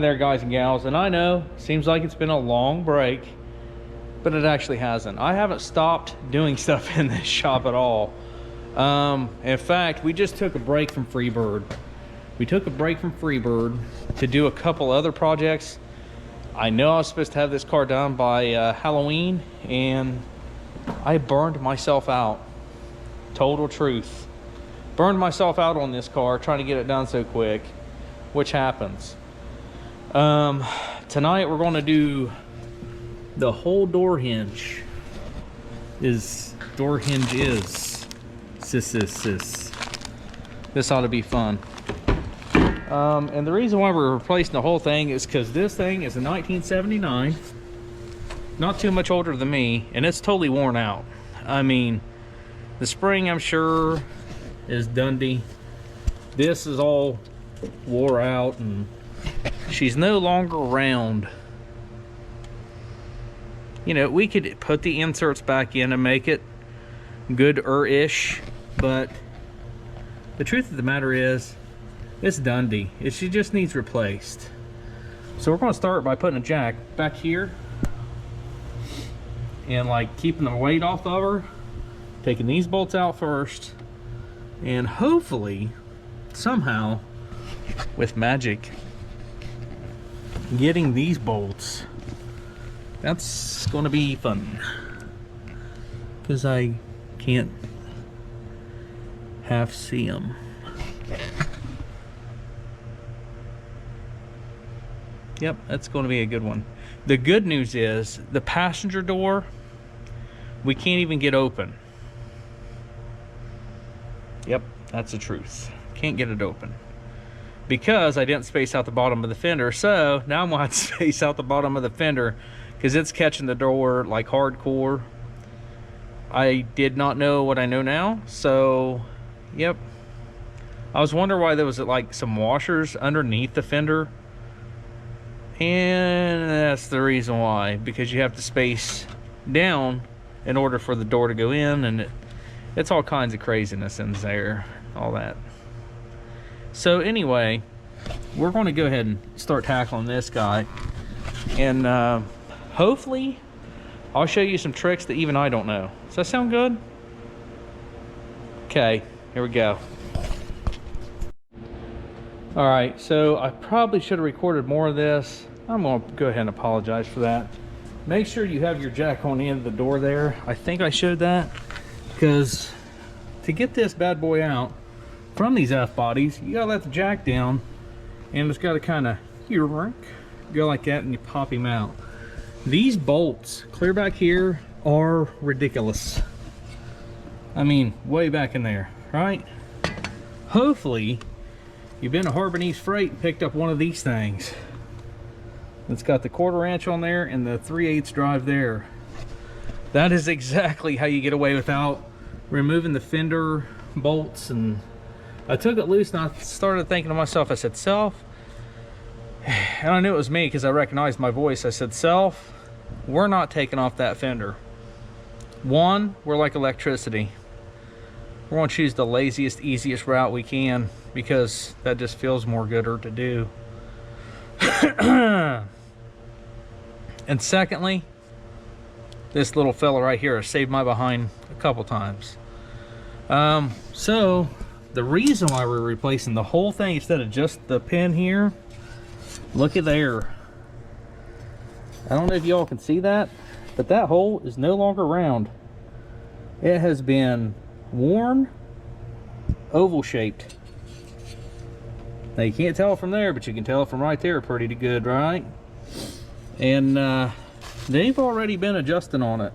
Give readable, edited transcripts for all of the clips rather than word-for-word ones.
Hi there, guys and gals. And I know, seems like it's been a long break, but it actually hasn't. I haven't stopped doing stuff in this shop at all. In fact, we just took a break from Freebird. We took a break from Freebird to do a couple other projects. I know I was supposed to have this car done by Halloween, and I burned myself out. Total truth. Burned myself out on this car trying to get it done so quick, which happens. Tonight we're going to do the whole door hinge. This ought to be fun. And the reason why we're replacing the whole thing is because this thing is a 1979, not too much older than me, and it's totally worn out. I mean, the spring, I'm sure, is Dundee. This is all wore out, and she's no longer round. You know, we could put the inserts back in and make it good-ish, but the truth of the matter is, it's Dundee. She just needs replaced. So we're going to start by putting a jack back here and like keeping the weight off of her, taking these bolts out first, and hopefully somehow with magic getting these bolts. That's going to be fun because I can't half see them. Yep, that's going to be a good one. The good news is the passenger door, we can't even get open. Yep, that's the truth. Can't get it open because I didn't space out the bottom of the fender. So now I'm going to have to space out the bottom of the fender because it's catching the door like hardcore. I did not know what I know now. So, yep. I was wondering why there was like some washers underneath the fender. And that's the reason why, because you have to space down in order for the door to go in, and it's all kinds of craziness in there, all that. So anyway, we're going to go ahead and start tackling this guy, and hopefully I'll show you some tricks that even I don't know. Does that sound good? Okay, here we go. All right, so I probably should have recorded more of this. I'm going to go ahead and apologize for that. Make sure you have your jack on the end of the door there. I think I showed that because to get this bad boy out from these F bodies, you gotta let the jack down, and it's got to kind of go like that, and you pop him out. These bolts clear back here are ridiculous. I mean, way back in there, right? Hopefully you've been to Harbor East Freight and picked up one of these things. It's got the 1/4 inch on there and the 3/8 drive there. That is exactly how you get away without removing the fender bolts. And I took it loose and I started thinking to myself, I said, Self, and I knew it was me because I recognized my voice. I said, Self, we're not taking off that fender. One, we're like electricity. We're going to choose the laziest, easiest route we can because that just feels more gooder to do. And secondly, this little fella right here has saved my behind a couple times. So the reason why we're replacing the whole thing instead of just the pin here, look at there. I don't know if y'all can see that, but that hole is no longer round. It has been worn oval shaped. Now you can't tell it from there, but you can tell it from right there pretty good, right? And they've already been adjusting on it.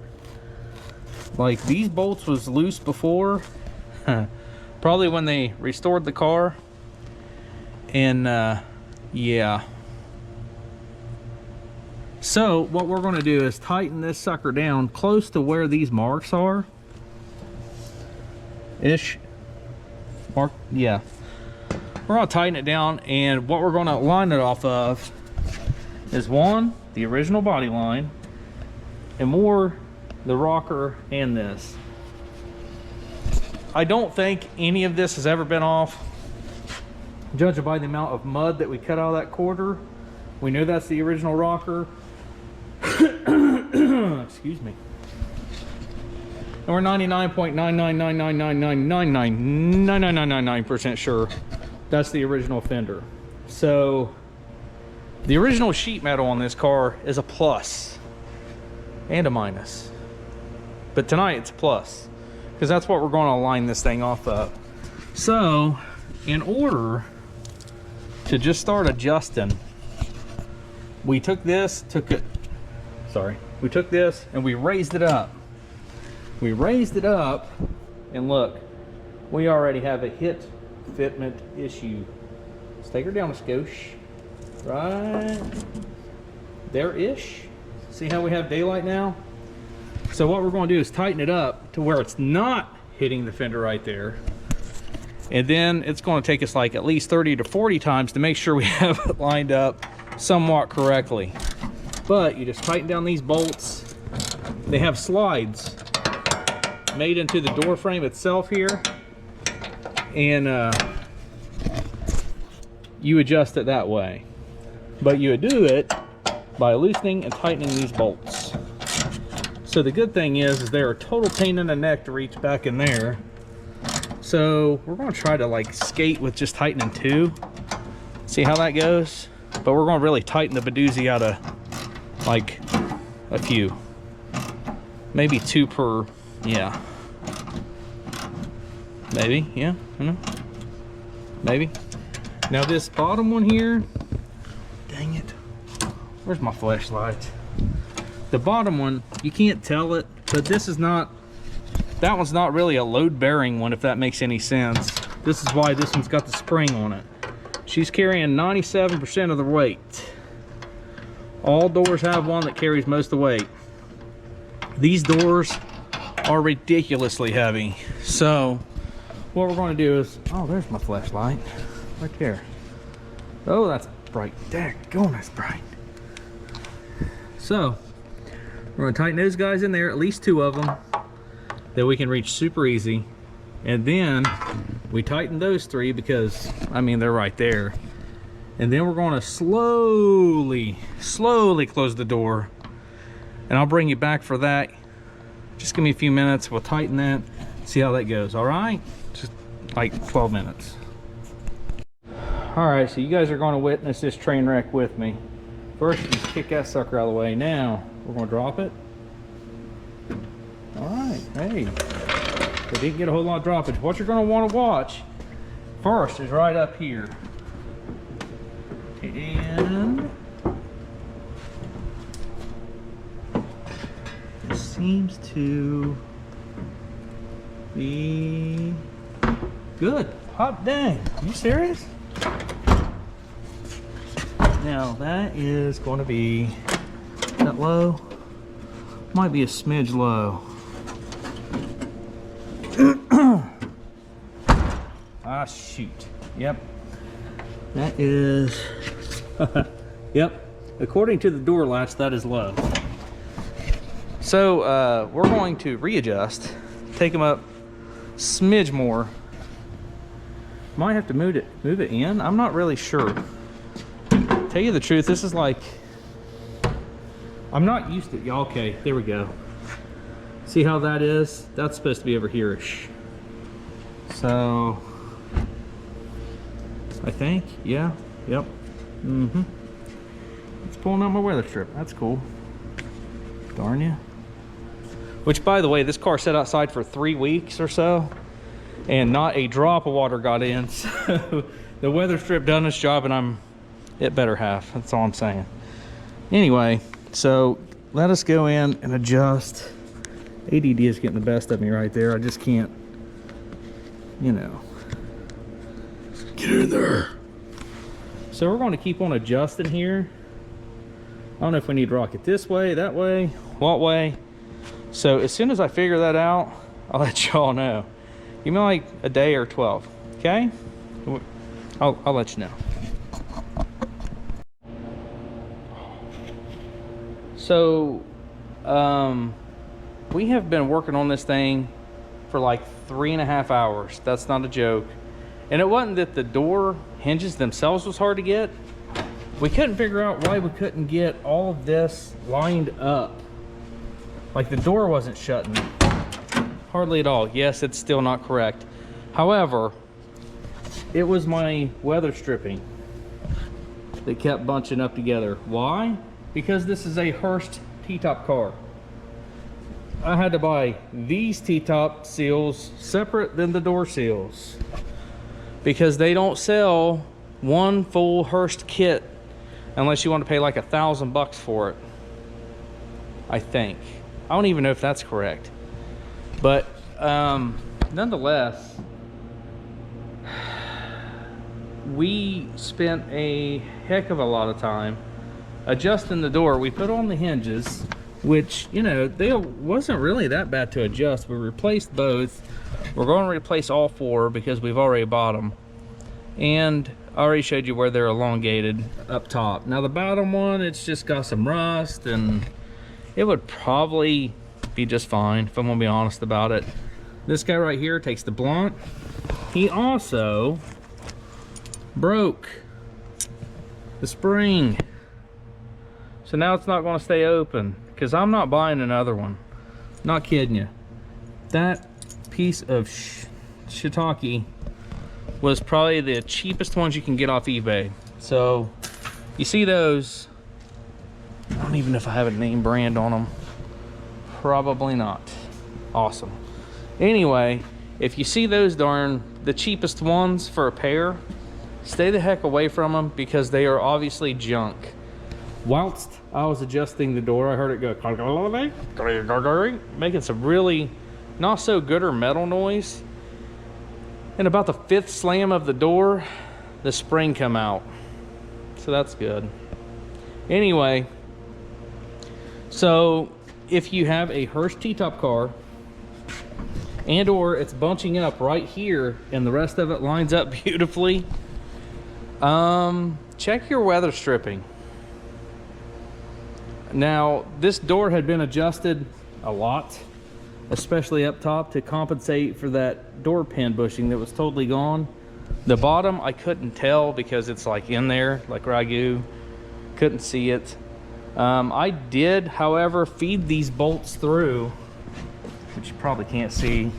Like these bolts was loose before, probably when they restored the car. And yeah. So what we're going to do is tighten this sucker down close to where these marks are. Yeah. We're going to tighten it down, and what we're going to line it off of is one, the original body line, and more the rocker and this. I don't think any of this has ever been off, judging by the amount of mud that we cut out of that quarter. We know that's the original rocker. Excuse me. And we're 99.99999999999% sure that's the original fender. So the original sheet metal on this car is a plus and a minus. But tonight it's a plus, because that's what we're going to align this thing off of. So in order to just start adjusting, we took this and we raised it up. We raised it up, and look, we already have a fitment issue. Let's take her down a skosh. Right there-ish. See how we have daylight now? So what we're going to do is tighten it up to where it's not hitting the fender right there. And then it's going to take us like at least 30 to 40 times to make sure we have it lined up somewhat correctly. But you just tighten down these bolts. They have slides made into the door frame itself here, and you adjust it that way. But you would do it by loosening and tightening these bolts. So the good thing is they're a total pain in the neck to reach back in there. So we're going to try to like skate with just tightening two, see how that goes. But we're going to really tighten the badoozy out of like a few, maybe two per. Yeah, maybe, yeah, I don't know, maybe. Now this bottom one here, dang it, where's my flashlight? The bottom one, you can't tell it, but this is not, that one's not really a load bearing one, if that makes any sense. This is why this one's got the spring on it. She's carrying 97% of the weight. All doors have one that carries most of the weight. These doors are ridiculously heavy. So what we're going to do is, oh, there's my flashlight right there. Oh, that's bright. Daggone, that's bright. So we're going to tighten those guys in there, at least two of them, that we can reach super easy. And then we tighten those three because, I mean, they're right there. And then we're going to slowly close the door. And I'll bring you back for that. Just give me a few minutes. We'll tighten that, see how that goes. All right, just like 12 minutes. All right, so you guys are going to witness this train wreck with me. First, you just kick that sucker out of the way. Now we're going to drop it. All right, hey, we didn't get a whole lot of droppage. What you're going to want to watch first is right up here, and seems to be good. Hot dang, are you serious? Now that is going to be, that low? Might be a smidge low. Ah, shoot. Yep. That is, yep. According to the door latch, that is low. So we're going to readjust, take them up smidge more. Might have to move it in. I'm not really sure. Tell you the truth, this is like, I'm not used to it. Y'all, okay, there we go. See how that is? That's supposed to be over here-ish. So I think, yeah, yep. Mm-hmm. It's pulling out my weather strip. That's cool. Darn you. Which, by the way, this car sat outside for 3 weeks or so, and not a drop of water got in. So the weather strip done its job, and it better have. That's all I'm saying. Anyway, so let us go in and adjust. ADD is getting the best of me right there. I just can't, you know. Get in there. So we're going to keep on adjusting here. I don't know if we need to rock it this way, that way, what way. So as soon as I figure that out, I'll let y'all know. Give me like a day or 12, okay? I'll let you know. So, we have been working on this thing for like 3.5 hours. That's not a joke. And it wasn't that the door hinges themselves was hard to get. we couldn't figure out why we couldn't get all of this lined up. Like the door wasn't shutting hardly at all. Yes, it's still not correct. However, it was my weather stripping that kept bunching up together. Why? Because this is a Hurst T-top car. I had to buy these T-top seals separate than the door seals because they don't sell one full Hurst kit unless you want to pay like $1,000 for it. I think. I don't even know if that's correct. But nonetheless, we spent a heck of a lot of time adjusting the door. We put on the hinges, which, you know, they wasn't really that bad to adjust. We replaced both. We're going to replace all four because we've already bought them. And I already showed you where they're elongated up top. Now the bottom one, it's just got some rust, and it would probably be just fine if I'm gonna be honest about it. This guy right here takes the blunt. He also broke the spring. So now it's not gonna stay open because I'm not buying another one. Not kidding you. That piece of shiitake was probably the cheapest ones you can get off eBay. So you see those, I don't even know if I have a name brand on them. Probably not. Awesome. Anyway, if you see those the cheapest ones for a pair, stay the heck away from them because they are obviously junk. Whilst I was adjusting the door, I heard it go making some really not so good or metal noise. And about the 5th slam of the door, the spring come out. So that's good. Anyway, so if you have a Hurst T-top car and or it's bunching up right here and the rest of it lines up beautifully, check your weather stripping. Now, this door had been adjusted a lot, especially up top, to compensate for that door pin bushing that was totally gone. The bottom I couldn't tell because it's like in there like ragu. Couldn't see it. I did, however, feed these bolts through, which you probably can't see,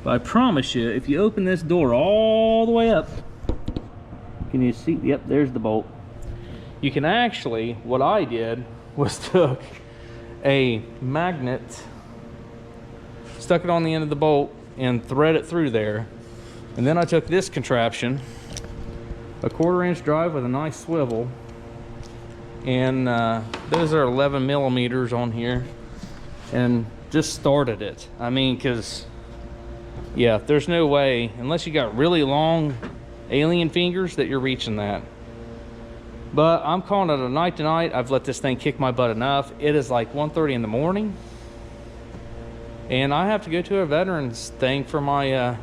but I promise you, if you open this door all the way up, can you see? Yep, there's the bolt. You can actually, what I did was took a magnet, stuck it on the end of the bolt and thread it through there. And then I took this contraption, a 1/4-inch drive with a nice swivel, and those are 11 millimeters on here, and just started it. I mean, because yeah, there's no way, unless you got really long alien fingers, that you're reaching that. But I'm calling it a night tonight. I've let this thing kick my butt enough. It is like 1:30 in the morning, and I have to go to a veterans thing for my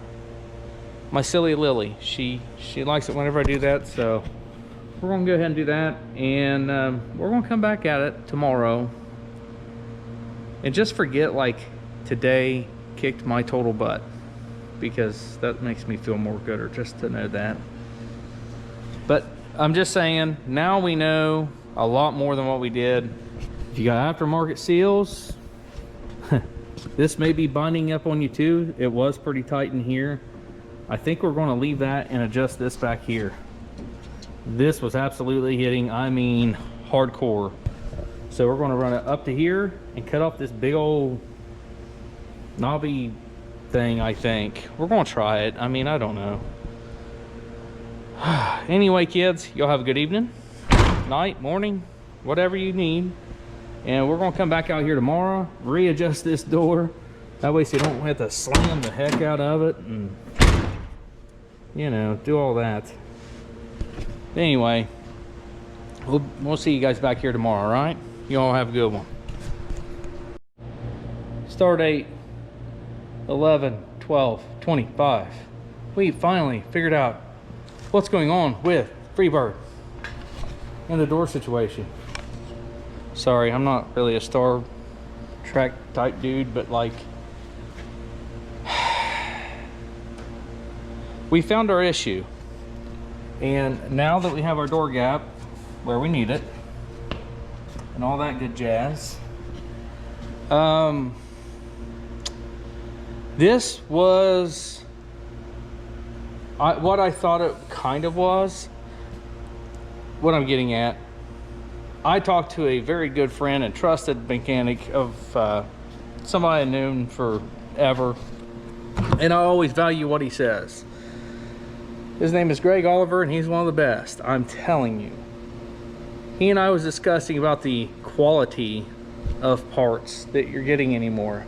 my silly Lily. She likes it whenever I do that, so we're gonna go ahead and do that, and we're gonna come back at it tomorrow and just forget like today kicked my total butt, because that makes me feel more gooder just to know that. But I'm just saying, now we know a lot more than what we did. If you got aftermarket seals, this may be binding up on you too. It was pretty tight in here. I think we're going to leave that and adjust this back here. This was absolutely hitting, I mean, hardcore. So we're going to run it up to here and cut off this big old knobby thing, I think. We're going to try it. I mean, I don't know. Anyway, kids, y'all have a good evening, night, morning, whatever you need. And we're going to come back out here tomorrow, readjust this door. That way so you don't have to slam the heck out of it and, you know, do all that. Anyway, we'll see you guys back here tomorrow, all right? You all have a good one. Start date 11/12/25. We finally figured out what's going on with Freebird and the door situation. Sorry, I'm not really a Star Trek type dude, but like, we found our issue, and now that we have our door gap, where we need it and all that good jazz. This was what I thought it kind of was. What I'm getting at, I talked to a very good friend and trusted mechanic of somebody I've known forever, and I always value what he says. His name is Greg Oliver, and he's one of the best. I'm telling you. He and I was discussing about the quality of parts that you're getting anymore,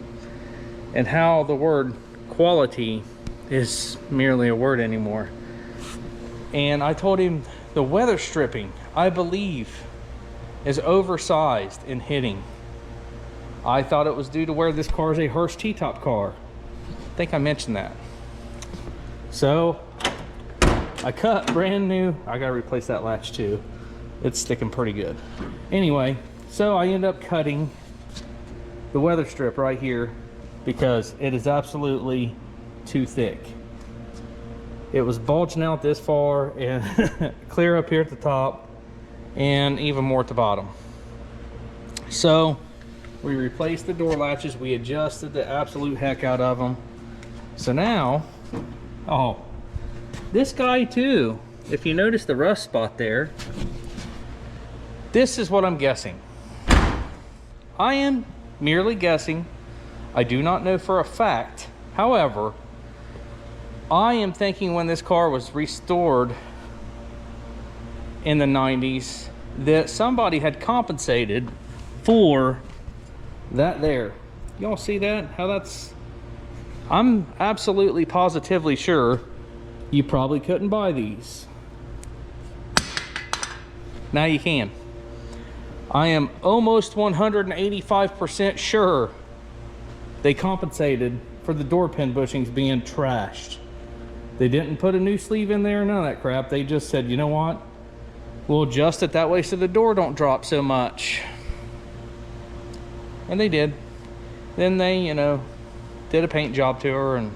and how the word quality is merely a word anymore. And I told him the weather stripping, I believe, is oversized in hitting. I thought it was due to where this car is a Hurst T-top car. I think I mentioned that. So I cut brand new. I gotta replace that latch too. It's sticking pretty good. Anyway, so I end up cutting the weather strip right here because it is absolutely too thick. It was bulging out this far and clear up here at the top and even more at the bottom. So we replaced the door latches. We adjusted the absolute heck out of them. So now, oh, this guy too, if you notice the rust spot there, this is what I'm guessing. I am merely guessing. I do not know for a fact. However, I am thinking when this car was restored in the 90s that somebody had compensated for that there. Y'all see that? How that's... I'm absolutely positively sure you probably couldn't buy these. Now you can. I am almost 185% sure they compensated for the door pin bushings being trashed. They didn't put a new sleeve in there, none of that crap. They just said, you know what? We'll adjust it that way so the door don't drop so much. And they did. Then they, you know, did a paint job to her, and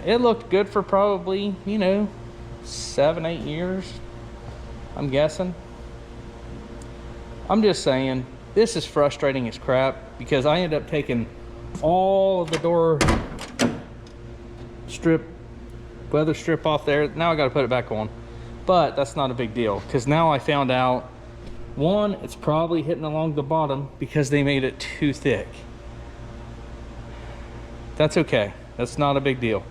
it looked good for probably, you know, 7-8 years, I'm guessing. I'm just saying, this is frustrating as crap because I end up taking all of the door strip, weather strip off there. Now I got to put it back on, but that's not a big deal because now I found out, one, it's probably hitting along the bottom because they made it too thick. That's okay. That's not a big deal.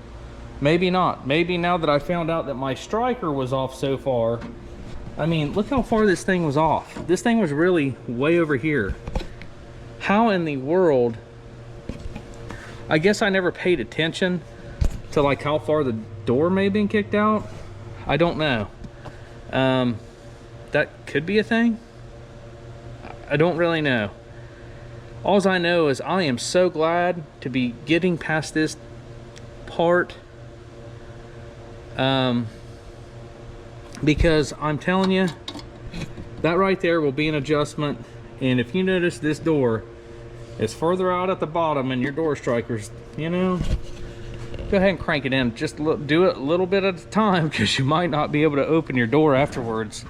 Maybe not. Maybe now that I found out that my striker was off so far, I mean, look how far this thing was off. This thing was really way over here. How in the world? I guess I never paid attention to like how far the door may have been kicked out. I don't know. That could be a thing. I don't really know. All I know is I am so glad to be getting past this part. Because I'm telling you, that right there will be an adjustment. And if you notice, this door is further out at the bottom and your door strikers, you know, go ahead and crank it in. Just do it a little bit at a time because you might not be able to open your door afterwards.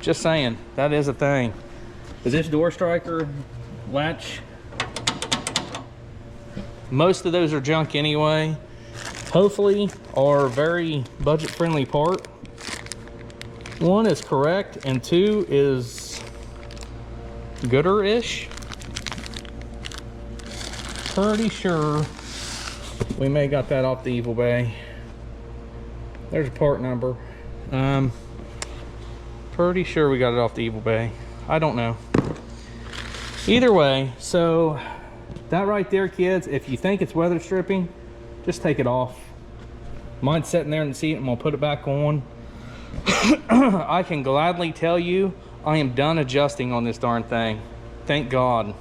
Just saying, that is a thing. But this door striker latch, most of those are junk anyway. Hopefully are very budget friendly part. One is correct and two is gooder-ish. Pretty sure we may got that off the Evil Bay. There's a part number. Pretty sure we got it off the Evil Bay. I don't know. Either way, so that right there, kids, if you think it's weather stripping, just take it off. Mine's sitting there in the seat. I'm gonna put it back on. I can gladly tell you I am done adjusting on this darn thing. Thank God.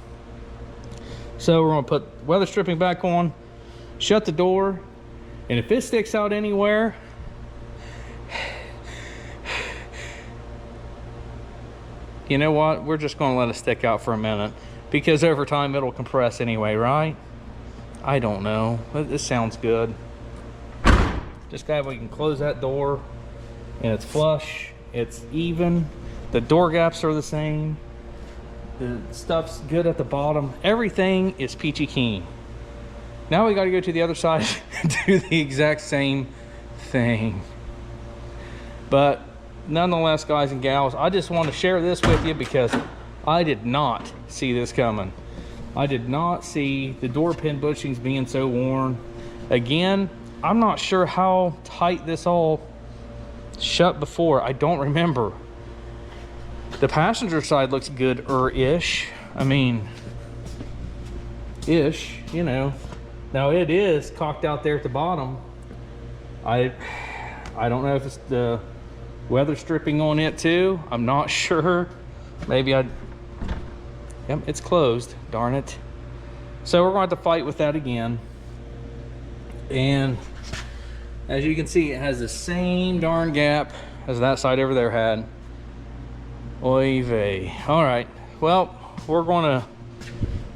So we're gonna put weather stripping back on, shut the door, and if it sticks out anywhere, you know what? We're just gonna let it stick out for a minute because over time it'll compress anyway, right? I don't know. This sounds good. Just glad we can close that door and it's flush. It's even. The door gaps are the same. The stuff's good at the bottom. Everything is peachy keen. Now we got to go to the other side and do the exact same thing. But nonetheless, guys and gals, I just want to share this with you because I did not see this coming. I did not see the door pin bushings being so worn. Again, I'm not sure how tight this all shut before. I don't remember. The passenger side looks good-ish. I mean, ish, you know. Now it is cocked out there at the bottom. I don't know if it's the weather stripping on it too. I'm not sure. Maybe yep, it's closed, darn it. So we're going to have to fight with that again. And as you can see, it has the same darn gap as that side over there had. Oy vey. All right, well, we're going to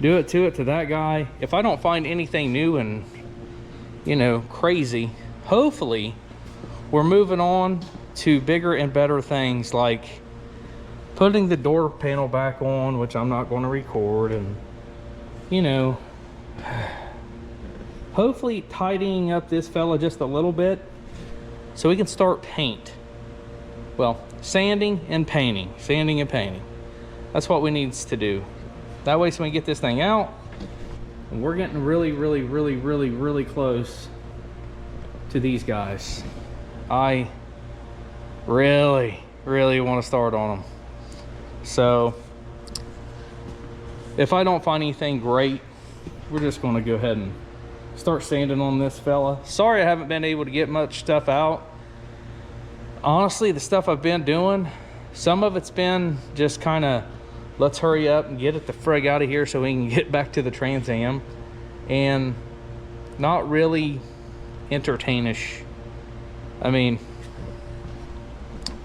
do it to that guy. If I don't find anything new and, you know, crazy, hopefully we're moving on to bigger and better things, like putting the door panel back on, which I'm not going to record, and, you know, hopefully tidying up this fella just a little bit so we can start paint. Well, sanding and painting. Sanding and painting. That's what we need to do. That way, so we get this thing out, and we're getting really close to these guys. I really want to start on them. So if I don't find anything great, we're just going to go ahead and start sanding on this fella. Sorry I haven't been able to get much stuff out. Honestly, the stuff I've been doing, some of it's been just kind of, let's hurry up and get it the frig out of here so we can get back to the Trans Am, and not really entertainish. I mean,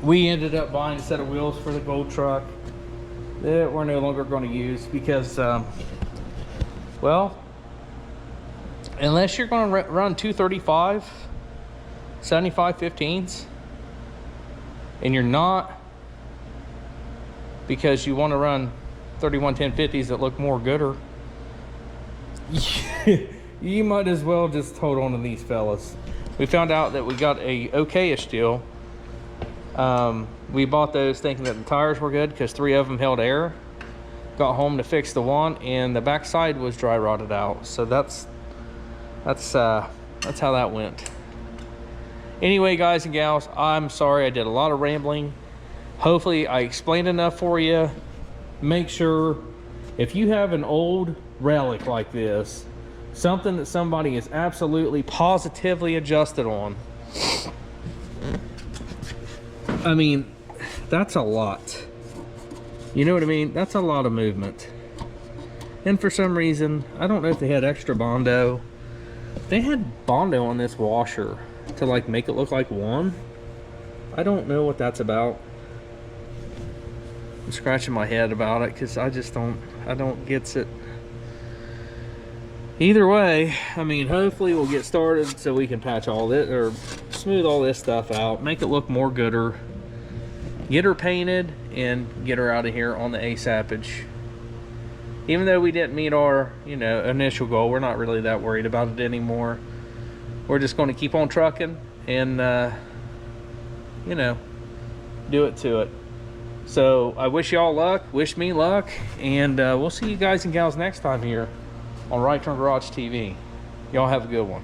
we ended up buying a set of wheels for the gold truck that we're no longer going to use because, well, unless you're going to run 235 75 15s, and you're not, because you want to run 31 1050s that look more gooder, you might as well just hold on to these fellas. We found out that we got a okay-ish deal. We bought those thinking that the tires were good because 3 of them held air. Got home to fix the one, and the backside was dry rotted out. So that's how that went. Anyway, guys and gals, I'm sorry I did a lot of rambling. Hopefully I explained enough for you. Make sure if you have an old relic like this, something that somebody is absolutely positively adjusted on, I mean, that's a lot. You know what I mean? That's a lot of movement. And for some reason, I don't know if they had extra Bondo. They had Bondo on this washer to like make it look like one. I don't know what that's about. I'm scratching my head about it because I don't get it. Either way, I mean, hopefully we'll get started so we can patch all this, or smooth all this stuff out, make it look more gooder, get her painted, and get her out of here on the ASAPage. Even though we didn't meet our, you know, initial goal, we're not really that worried about it anymore. We're just going to keep on trucking and, you know, do it to it. So I wish y'all luck, wish me luck, and we'll see you guys and gals next time here on Right Turn Garage TV. Y'all have a good one.